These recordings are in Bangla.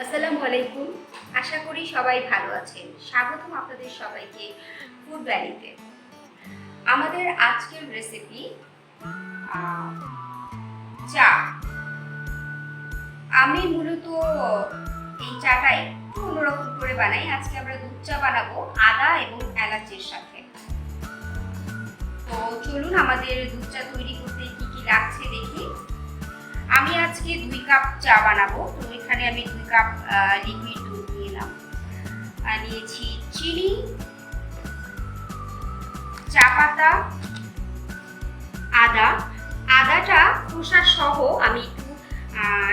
আসসালামু আলাইকুম। আশা করি সবাই ভালো আছেন। স্বাগতম আপনাদের সবাইকে ফুড ভ্যালিতে। আমাদের আজকের রেসিপি চা। আমি মূলত এই চাটা একটু অন্যরকম করে বানাই। আজকে আমরা দুধ চা বানাবো আদা এবং এলাচের সাথে। তো চলুন আমাদের দুধ চা তৈরি করতে কি কি লাগছে দেখি। আমি আজকে 2 কাপ চা বানাবো। তো এখানে আমি 2 কাপ লিকুইড দুধ নিলাম, আর নিয়েছি চিনি, চা পাতা, আদা। আদাটা খোসা সহ আমি একটু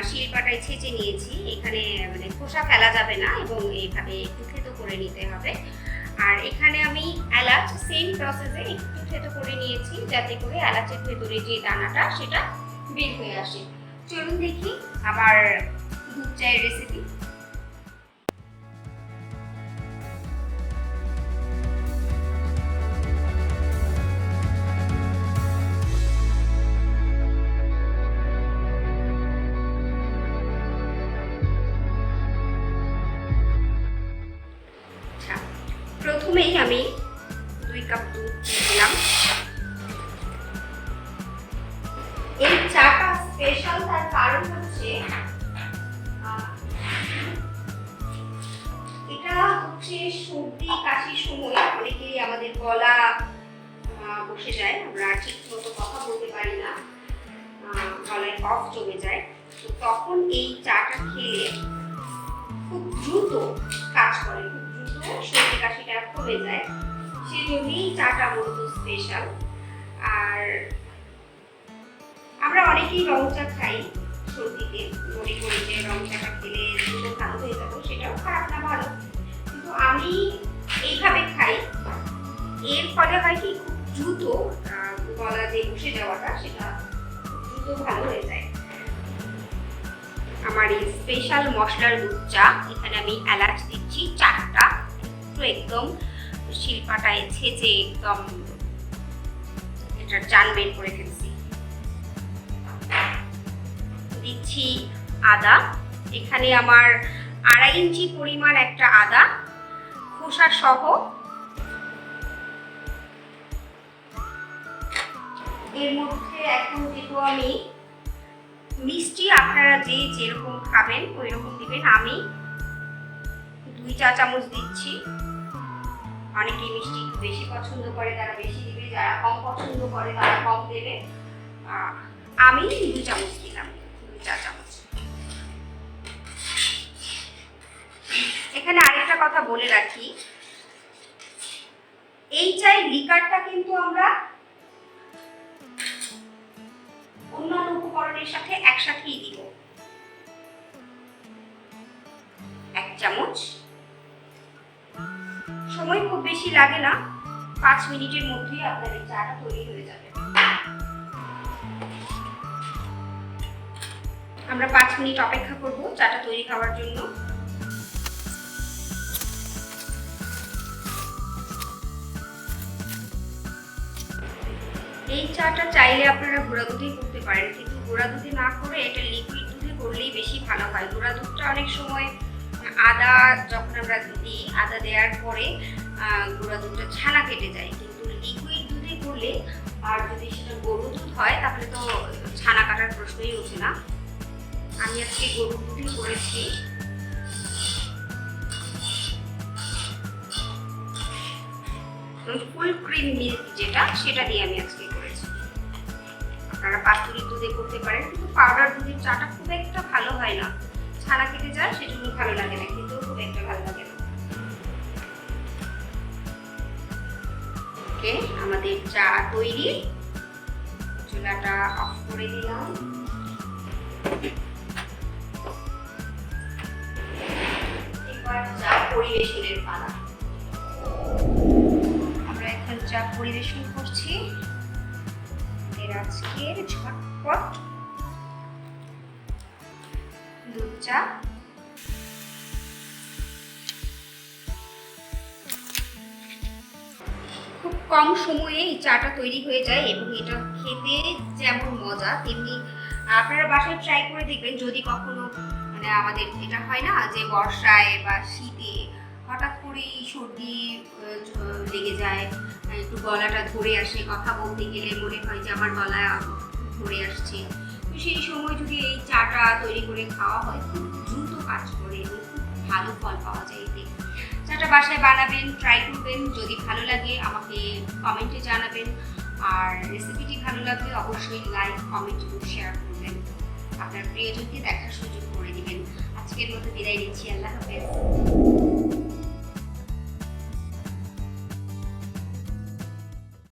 শিলপাটায় ছেঁচে নিয়েছি। এখানে মানে খোসা ফেলা যাবে না এবং এইভাবে একটু থেতো করে নিতে হবে। আর এখানে আমি এলাচ সেম প্রসেসে একটু থেতো করে নিয়েছি, যাতে করে এলাচের ভেতরে যে দানাটা সেটা বের হয়ে আসে। চলুন দেখি আমার দুধ চায়ের রেসিপি। প্রথমেই আমি 2 কাপ দুধ দিলাম। এই চাটা স্পেশাল, তার কারণ হচ্ছে এটা হচ্ছে সর্দি কাশির সময় অনেকেই আমাদের গলা বসে যায়, আমরা ঠিক মতো কথা বলতে পারি না, গলায় কফ জমে যায়। তো তখন এই চাটা খেলে খুব দ্রুত কাজ করে, খুব দ্রুত সর্দি কাশিটা কমে যায়। সেজন্যই চাটা মূলত স্পেশাল। আর আমরা অনেকেই রং চা খাই সর্দিতে, মনে করি যে রং চাটা খেলে দ্রুত ভালো হয়ে যাবো, সেটাও খারাপ না, ভালো। কিন্তু আমি এইভাবে খাই, এর ফলে হয় কি খুব দ্রুত গলা যে বসে যাওয়াটা সেটা দ্রুত ভালো হয়ে যায়। আমার এই স্পেশাল মশলার দুধ চা, এখানে আমি এলাচ দিচ্ছি 4টা, একটু একদম শিলপাটায় ছেঁচে একদম এটার জাল বের করে ফেলছি। দিচ্ছি আদা, এখানে আমার 2.5 ইঞ্চি পরিমাণ একটা আদা খোসা সহ। এর মধ্যে এখন দিব আমি মিষ্টি, আপনারা যে যেরকম খাবেন ওই রকম দিবেন। আমি 2 চা চামচ দিচ্ছি। অনেকে মিষ্টি একটু বেশি পছন্দ করে, তারা বেশি দিবে, যারা কম পছন্দ করে তারা কম দেবে। আমি 2 চামচ দিলাম, 2 চা চামচ। এখানে আরেকটা কথা বলে রাখি, এই চায়ের লিকারটা কিন্তু আমরা অন্যান্য উপকরণের সাথে একসাথেই দিব। 1 চামচ। সময় খুব বেশি লাগে না, 5 মিনিটের মধ্যেই আপনার এই চাটা তৈরি হয়ে যাবে। আমরা 5 মিনিট অপেক্ষা করব চাটা তৈরি হওয়ার জন্য। এই চাটা চাইলে আপনারা গুঁড়া দুধেই করতে পারেন, কিন্তু গুঁড়া দুধে না করে এটা লিকুইড দুধে করলেই বেশি ভালো হয়। গুঁড়া দুধটা অনেক সময় আদা যখন আমরা দিই, আদা দেওয়ার পরে গুঁড়া দুধটা ছানা কেটে যায়, কিন্তু লিকুইড দুধে করলে, আর যদি সেটা গরুর দুধ হয় তাহলে তো ছানা কাটার প্রশ্নই ওঠে না। আমি আজকে গরুর দুধই করেছি। ফুল ক্রিম মিল্ক যেটা, সেটা দিয়ে আমি আজকে করেছি। আপনারা পাতুরি দুধে করতে পারেন, কিন্তু পাউডার দুধের চাটা খুব একটা ভালো হয় না, ছানা কেটে যায়, সেজন্য ভালো লাগে না, কিন্তু খুব একটা ভালো লাগে না। ওকে, আমাদের চা তৈরি। চুলাটা অফ করে দিলাম। এবার চা পরিবেশনের পালা। আমরা এখন চা পরিবেশন করছি এর আজকের ঝটপট দুধ চা। খুব কম সময়ে এই চাটা তৈরি হয়ে যায় এবং এটা খেতে যেমন মজা তেমনি আপনারা বাসায় ট্রাই করে দেখবেন। যদি কখনো মানে আমাদের এটা হয় না যে বর্ষায় বা শীতে হঠাৎ করেই সর্দি লেগে যায়, একটু গলাটা ধরে আসে, কথা বলতে গেলে মনে হয় যে আমার গলা ধরে আসছে। তো সেই সময় যদি এই চাটা তৈরি করে খাওয়া হয় খুব দ্রুত কাজ করে এবং খুব ভালো ফল পাওয়া যায় এতে। চাটা বাসায় বানাবেন, ট্রাই করবেন, যদি ভালো লাগে আমাকে কমেন্টে জানাবেন। আর রেসিপিটি ভালো লাগলে অবশ্যই লাইক, কমেন্ট এবং শেয়ার করবেন, আপনার প্রিয়জনকে দেখার সুযোগ করে দিবেন। আজকের মতো বিদায় নিচ্ছি, আল্লাহ হাফেজ।